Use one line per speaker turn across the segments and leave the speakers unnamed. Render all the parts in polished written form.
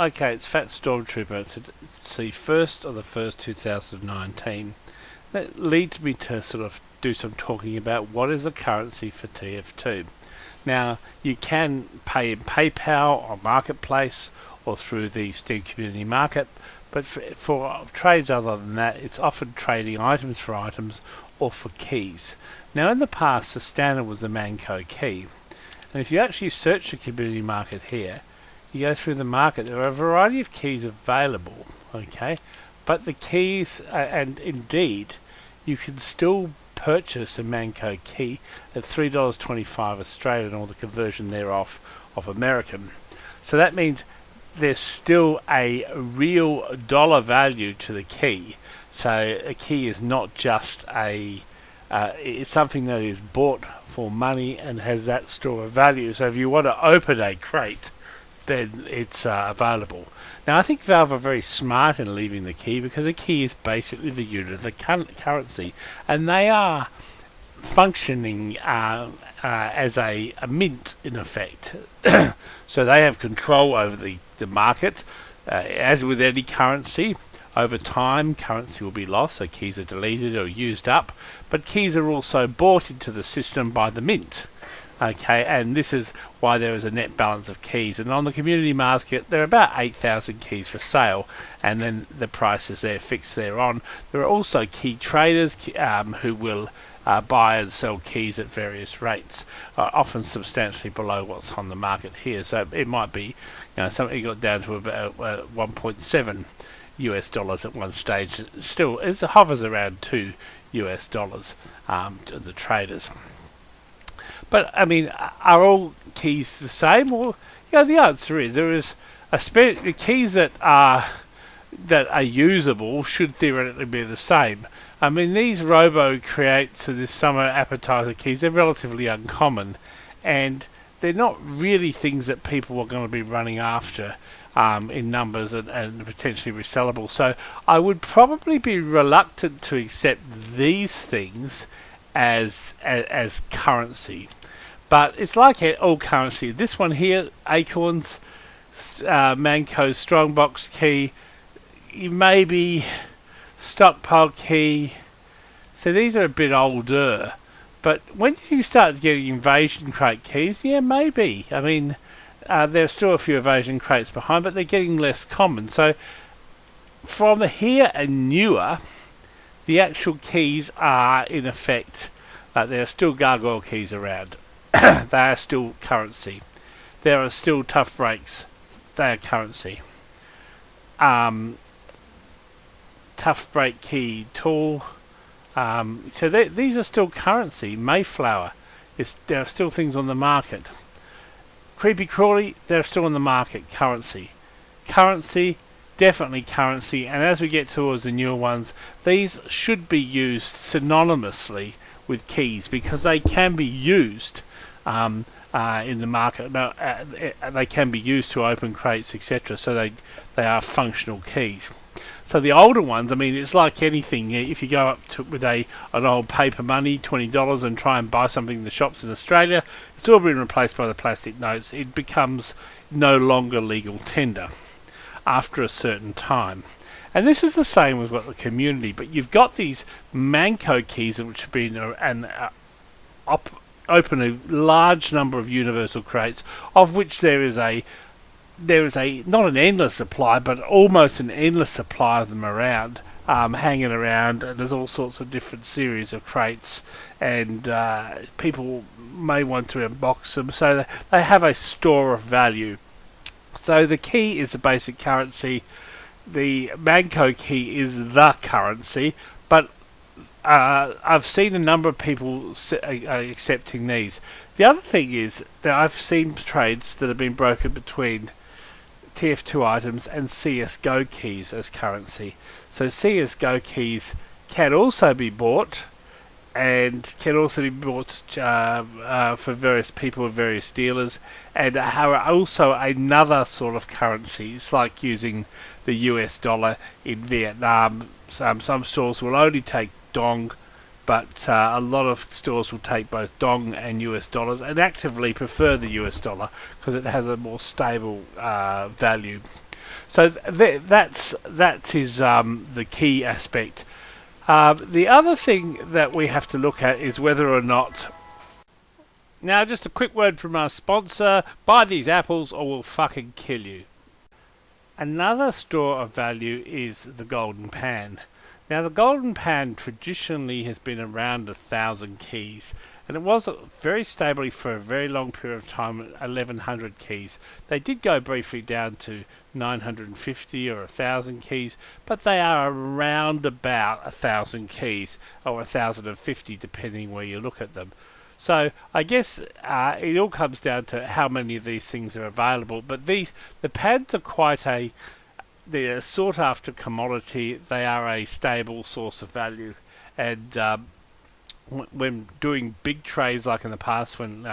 okay, it's Fat Stormtrooper. It's the 1st of the 1st, 2019. That leads me to sort of do some talking about what is the currency for TF2. Now, you can pay in PayPal or Marketplace or through the Steam Community Market, but for trades other than that, it's often trading items for items or for keys. Now, in the past, the standard was the Manco key. And if you actually search the community market here, you go through the market, there are a variety of keys available, okay? But the keys, and indeed, you can still purchase a Manco key at $3.25 Australian, or the conversion thereof of American. So that means there's still a real dollar value to the key. So a key is not just it's something that is bought for money and has that store of value. So if you want to open a crate, then it's available. Now, I think Valve are very smart in leaving the key, because a key is basically the unit of the currency, and they are functioning as a mint in effect. So they have control over the market. As with any currency, over time currency will be lost, so keys are deleted or used up, but keys are also bought into the system by the mint. Okay, and this is why there is a net balance of keys. And on the community market, there are about 8,000 keys for sale, and then the price is there fixed thereon. There are also key traders who will buy and sell keys at various rates, often substantially below what's on the market here. So it might be, something got down to about 1.7 US dollars at one stage. Still, it hovers around $2 US to the traders. But I mean, are all keys the same? Well, the answer is there is the keys that are usable should theoretically be the same. I mean, these Robo Creates, this summer appetizer keys, they're relatively uncommon, and they're not really things that people are going to be running after in numbers and potentially resellable. So I would probably be reluctant to accept these things as currency. But it's like all currency. This one here, Acorns, Manco Strongbox key, maybe Stockpile key. So these are a bit older. But when you start getting Invasion Crate keys, yeah, maybe. I mean, there's still a few Invasion Crates behind, but they're getting less common. So from here and newer, the actual keys are in effect, there are still gargoyle keys around. They are still currency. There are still tough breaks. They are currency. Tough break key tool. So these are still currency. Mayflower, there are still things on the market. Creepy Crawly, they're still on the market. Currency. Currency, definitely currency. And as we get towards the newer ones, these should be used synonymously with keys, because they can be used in the market. No, they can be used to open crates, etc. So they are functional keys. So the older ones, I mean, it's like anything. If you go up with an old paper money, $20, and try and buy something in the shops in Australia, it's all been replaced by the plastic notes. It becomes no longer legal tender after a certain time. And this is the same with what the community, but you've got these Manco keys which have been open a large number of universal crates, of which there is a not an endless supply, but almost an endless supply of them around, hanging around. And there's all sorts of different series of crates, and people may want to unbox them, so they have a store of value. So the key is the basic currency. The Manco key is the currency, but I've seen a number of people accepting these. The other thing is that I've seen trades that have been broken between TF2 items and CSGO keys as currency. So CSGO keys can also be bought, and can also be bought for various people and various dealers, and are also another sort of currency. It's like using the US dollar in Vietnam. Some stores will only take dong, but a lot of stores will take both dong and US dollars, and actively prefer the US dollar because it has a more stable value. So that is the key aspect. The other thing that we have to look at is whether or not. Now, just a quick word from our sponsor: buy these apples, or we'll fucking kill you. Another store of value is the golden pan. Now, the golden pan traditionally has been around 1,000 keys, and it was very stably for a very long period of time at 1,100 keys. They did go briefly down to 950 or 1,000 keys, but they are around about 1,000 keys, or 1,050 depending where you look at them. So I guess it all comes down to how many of these things are available. But the pads are they're sought after commodity. They are a stable source of value, and when doing big trades like in the past, when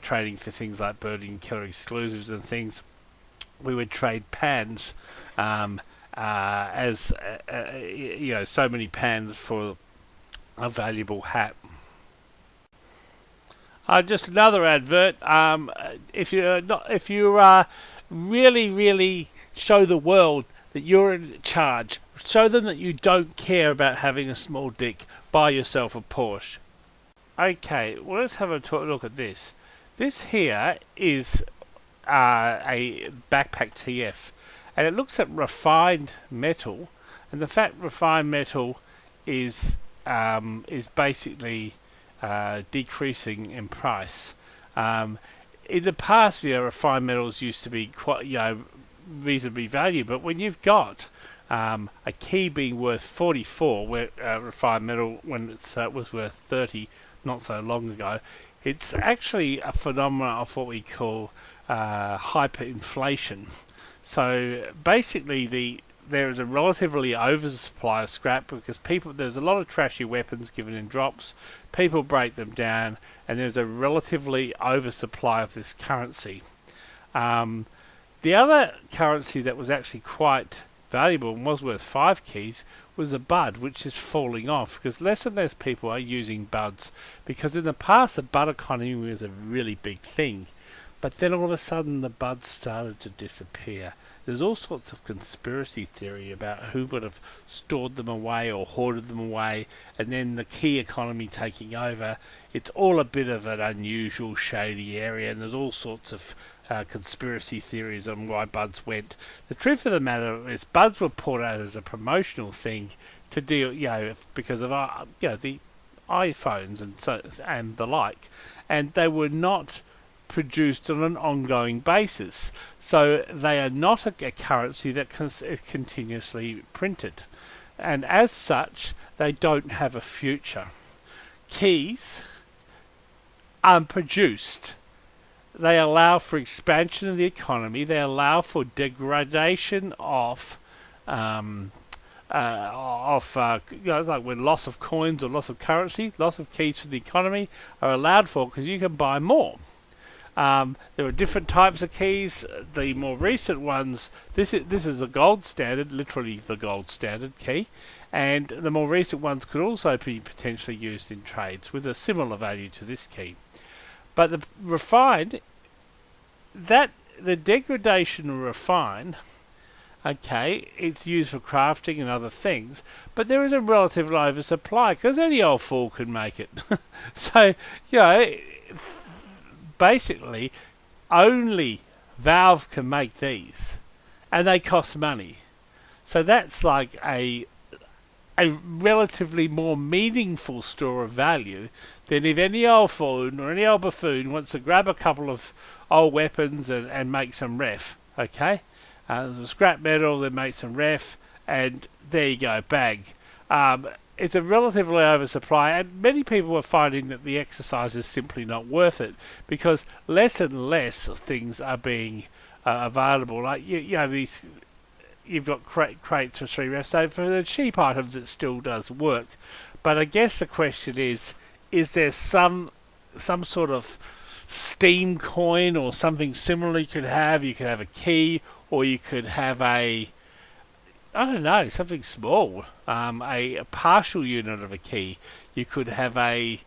trading for things like birding killer exclusives and things, we would trade pans as so many pans for a valuable hat. Just another advert. If you really show the world that you're in charge, show them that you don't care about having a small dick, buy yourself a Porsche. Okay, well, let's have a look at this. This here is a backpack TF, and it looks at refined metal, and the fact refined metal is basically decreasing in price. In the past, refined metals used to be quite, reasonably valued, but when you've got a key being worth 44, where refined metal when it was worth 30 not so long ago, it's actually a phenomenon of what we call hyperinflation. So basically, there is a relatively oversupply of scrap because there's a lot of trashy weapons given in drops. People break them down, and there's a relatively oversupply of this currency. The other currency that was actually quite valuable and was worth 5 keys was the bud, which is falling off because less and less people are using buds, because in the past the bud economy was a really big thing, but then all of a sudden the buds started to disappear. There's all sorts of conspiracy theory about who would have stored them away or hoarded them away, and then the key economy taking over. It's all a bit of an unusual, shady area, and there's all sorts of conspiracy theories on why buds went. The truth of the matter is, buds were put out as a promotional thing to deal, because of the iPhones and the like, and they were not produced on an ongoing basis, so they are not a currency that is continuously printed, and as such they don't have a future. Keys are produced. They allow for expansion of the economy. They allow for degradation of like when loss of coins or loss of currency, loss of keys for the economy are allowed for because you can buy more. There are different types of keys. The more recent ones, this is a gold standard, literally the gold standard key, and the more recent ones could also be potentially used in trades with a similar value to this key. But the refined, the degradation of refined, okay, it's used for crafting and other things, but there is a relative oversupply because any old fool can make it. So, basically, only Valve can make these, and they cost money. So that's like a relatively more meaningful store of value than if any old fool or any old buffoon wants to grab a couple of old weapons and make some ref. Okay, there's a scrap metal, then make some ref, and there you go, bag. It's a relatively oversupply, and many people are finding that the exercise is simply not worth it because less and less things are being available. Like you've got crates for 3 refs, so for the cheap items it still does work. But I guess the question is there some sort of Steam coin or something similar you could have? You could have a key, or you could have something small, a partial unit of a key. You could have a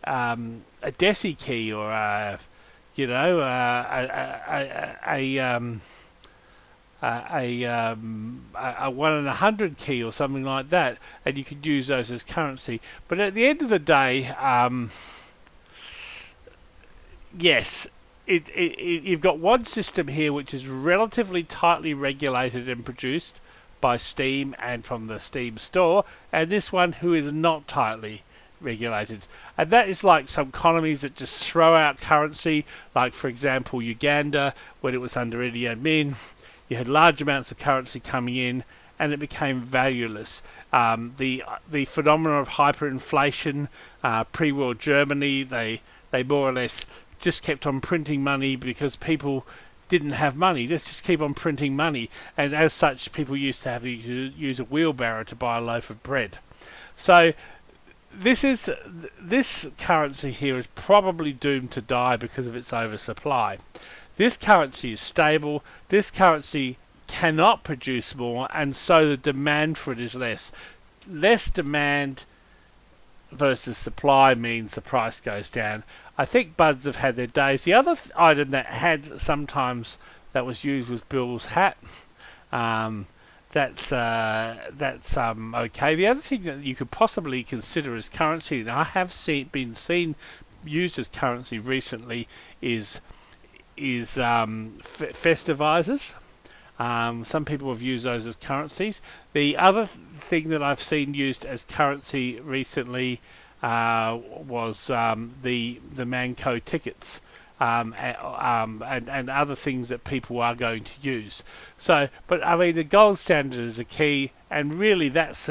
deci key, or a 1 in 100 key or something like that, and you could use those as currency. But at the end of the day, yes, you've got one system here which is relatively tightly regulated and produced by Steam and from the Steam store, and this one who is not tightly regulated. And that is like some economies that just throw out currency, like for example Uganda, when it was under Idi Amin, you had large amounts of currency coming in and it became valueless. The phenomenon of hyperinflation, pre-war Germany, they more or less just kept on printing money because people didn't have money. Let's just keep on printing money, and as such people used to have to use a wheelbarrow to buy a loaf of bread. So this currency here is probably doomed to die because of its oversupply. This currency is stable. This currency cannot produce more, and so the demand for it is less. Less demand versus supply means the price goes down. I think buds have had their days. The other item that had sometimes that was used was Bill's hat. That's okay. The other thing that you could possibly consider as currency, and I have been seen used as currency recently, is festivizers. Some people have used those as currencies. The other thing that I've seen used as currency recently was the Manco tickets. And other things that people are going to use. So, but I mean, the gold standard is a key, and really that's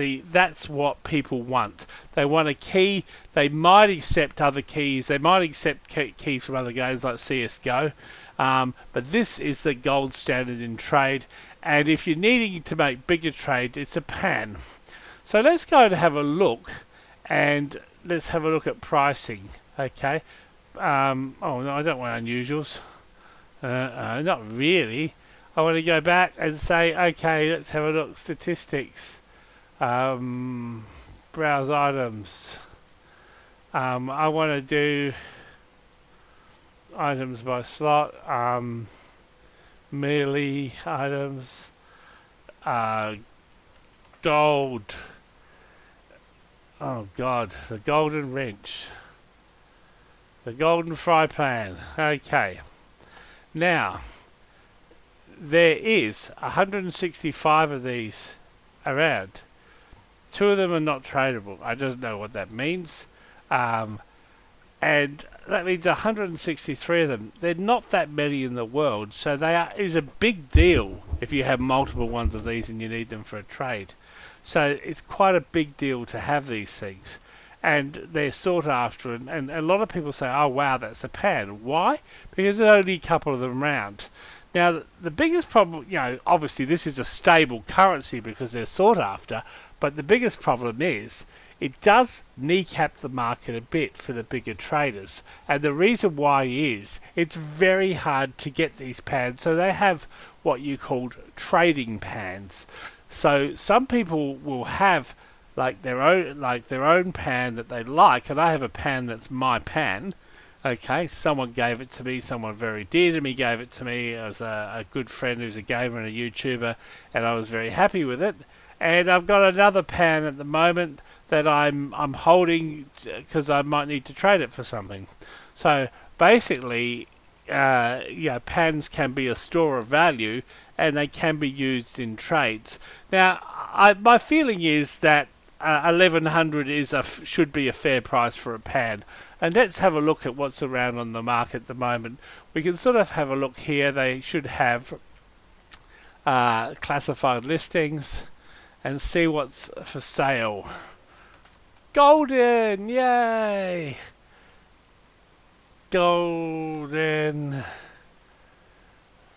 what people want. They want a key. They might accept other keys. They might accept keys from other games like CS:GO, but this is the gold standard in trade. And if you're needing to make bigger trades, it's a pan. So let's go and have a look, and let's have a look at pricing. Okay. Oh no, I don't want unusuals. Not really. I want to go back and say, okay, let's have a look. Statistics. Browse items. I want to do items by slot. Merely items. Gold. Oh God, the golden wrench. The golden fry pan. Okay. Now, there is 165 of these around. 2 of them are not tradable. I don't know what that means. And that means 163 of them. They're not that many in the world, so is a big deal if you have multiple ones of these and you need them for a trade. So it's quite a big deal to have these things. And they're sought after, and a lot of people say, oh wow, that's a pan. Why? Because there's only a couple of them around. Now, the biggest problem, obviously this is a stable currency because they're sought after, but the biggest problem is it does kneecap the market a bit for the bigger traders. And the reason why is it's very hard to get these pans, so they have what you call trading pans. So some people will have their own pan that they like, and I have a pan that's my pan. Okay, someone gave it to me, someone very dear to me gave it to me. I was a good friend who's a gamer and a YouTuber, and I was very happy with it. And I've got another pan at the moment that I'm holding because I might need to trade it for something. So basically, pans can be a store of value, and they can be used in trades. Now, my feeling is that 1100 should be a fair price for a pan. And let's have a look at what's around on the market at the moment. We can sort of have a look here. They should have classified listings and see what's for sale. Golden, yay! Golden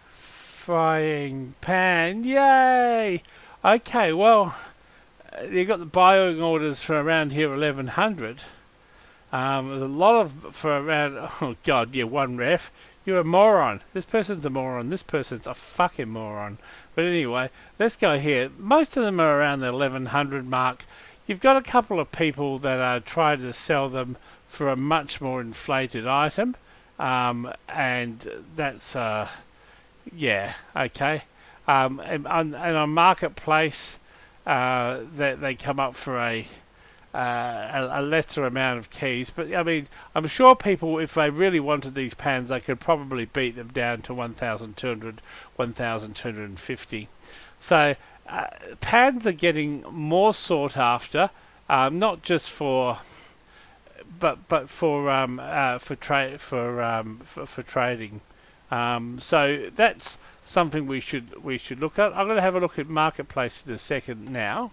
frying pan, yay! Okay, well, you got the buying orders for around here 1100. There's a lot for around, oh God, yeah, one ref. You're a moron. This person's a moron. This person's a fucking moron. But anyway, let's go here. Most of them are around the 1100 mark. You've got a couple of people that are trying to sell them for a much more inflated item. And that's, yeah, okay. and on marketplace, they come up for a lesser amount of keys. But I mean, I'm sure people, if they really wanted these pans, they could probably beat them down to 1,200, 1,250. So pans are getting more sought after, not just for, but for trading. So that's something we should look at. I'm going to have a look at marketplace in a second now.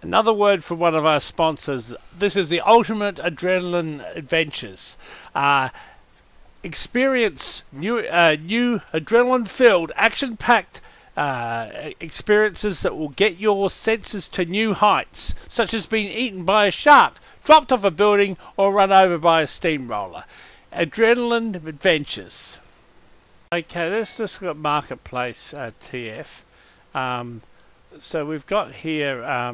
Another word from one of our sponsors. This is the Ultimate Adrenaline Adventures. Experience new adrenaline-filled, action-packed experiences that will get your senses to new heights, such as being eaten by a shark, dropped off a building, or run over by a steamroller. Adrenaline Adventures. Okay, let's look at Marketplace TF. So we've got here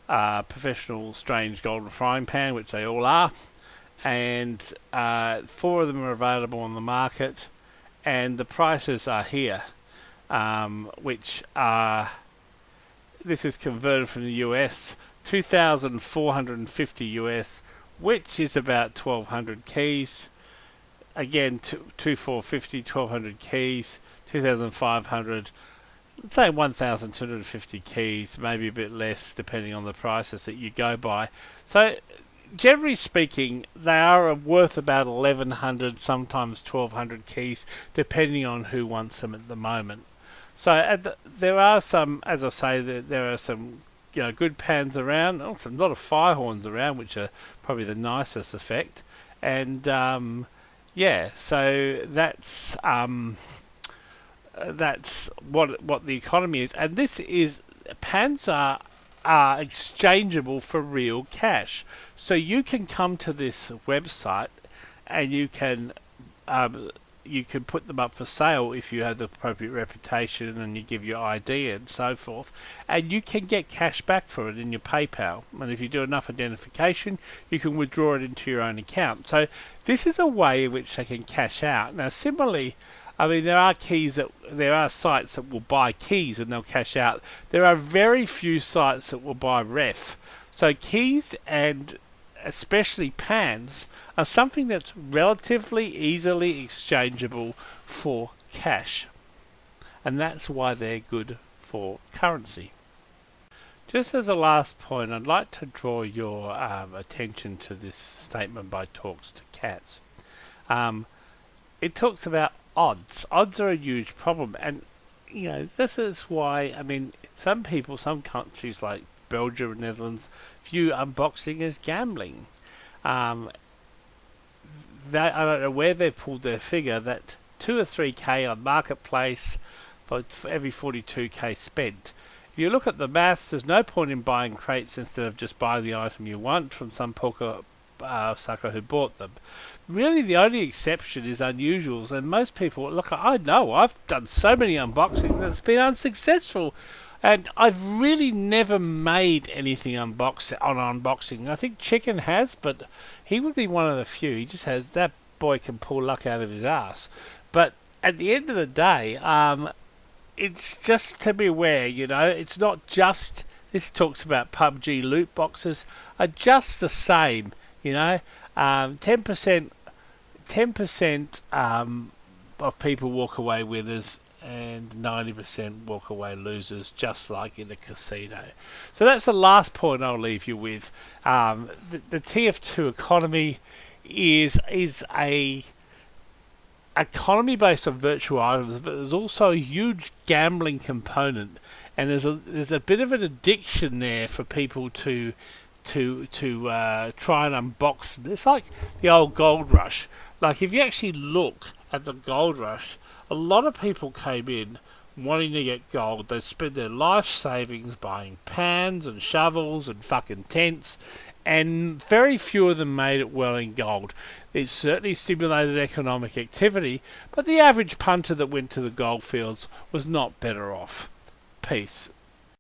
professional strange golden frying pan, which they all are, and 4 of them are available on the market, and the prices are here, which are, this is converted from the US, 2,450 US, which is about 1,200 keys. Again, 2,450, 1,200 keys, 2,500, let's say 1,250 keys, maybe a bit less depending on the prices that you go by. So generally speaking, they are worth about 1,100, sometimes 1,200 keys, depending on who wants them at the moment. So there are some, as I say, there are some good pans around. A lot of fire horns around, which are probably the nicest effect. And yeah, so that's what the economy is. And this is, pans are exchangeable for real cash. So you can come to this website and you can put them up for sale if you have the appropriate reputation and you give your ID and so forth, and you can get cash back for it in your PayPal. And if you do enough identification, you can withdraw it into your own account. So this is a way in which they can cash out. Now, similarly, I mean, there are sites that will buy keys and they'll cash out. There are very few sites that will buy ref. So keys, and especially pans, are something that's relatively easily exchangeable for cash. And that's why they're good for currency. Just as a last point, I'd like to draw your attention to this statement by Talks to Cats. It talks about odds. Odds are a huge problem, and this is why, I mean, some countries like Belgium and Netherlands view unboxing as gambling. I don't know where they pulled their figure that 2 or 3k on marketplace for every 42k spent. If you look at the maths, there's no point in buying crates instead of just buying the item you want from some poker sucker who bought them. Really, the only exception is unusuals, and most people, look, I know I've done so many unboxings that's been unsuccessful, and I've really never made anything on unboxing. I think Chicken has, but he would be one of the few. He just has, that boy can pull luck out of his ass. But at the end of the day, it's just to be aware, it's not just, this talks about PUBG loot boxes, are just the same, 10% of people walk away winners and 90% walk away losers, just like in a casino. So that's the last point I'll leave you with. The TF2 economy is a economy based on virtual items, but there's also a huge gambling component, and there's a bit of an addiction there for people to try and unbox. It's like the old gold rush. Like, if you actually look at the gold rush, a lot of people came in wanting to get gold. They spent their life savings buying pans and shovels and fucking tents, and very few of them made it well in gold. It certainly stimulated economic activity, but the average punter that went to the gold fields was not better off. Peace.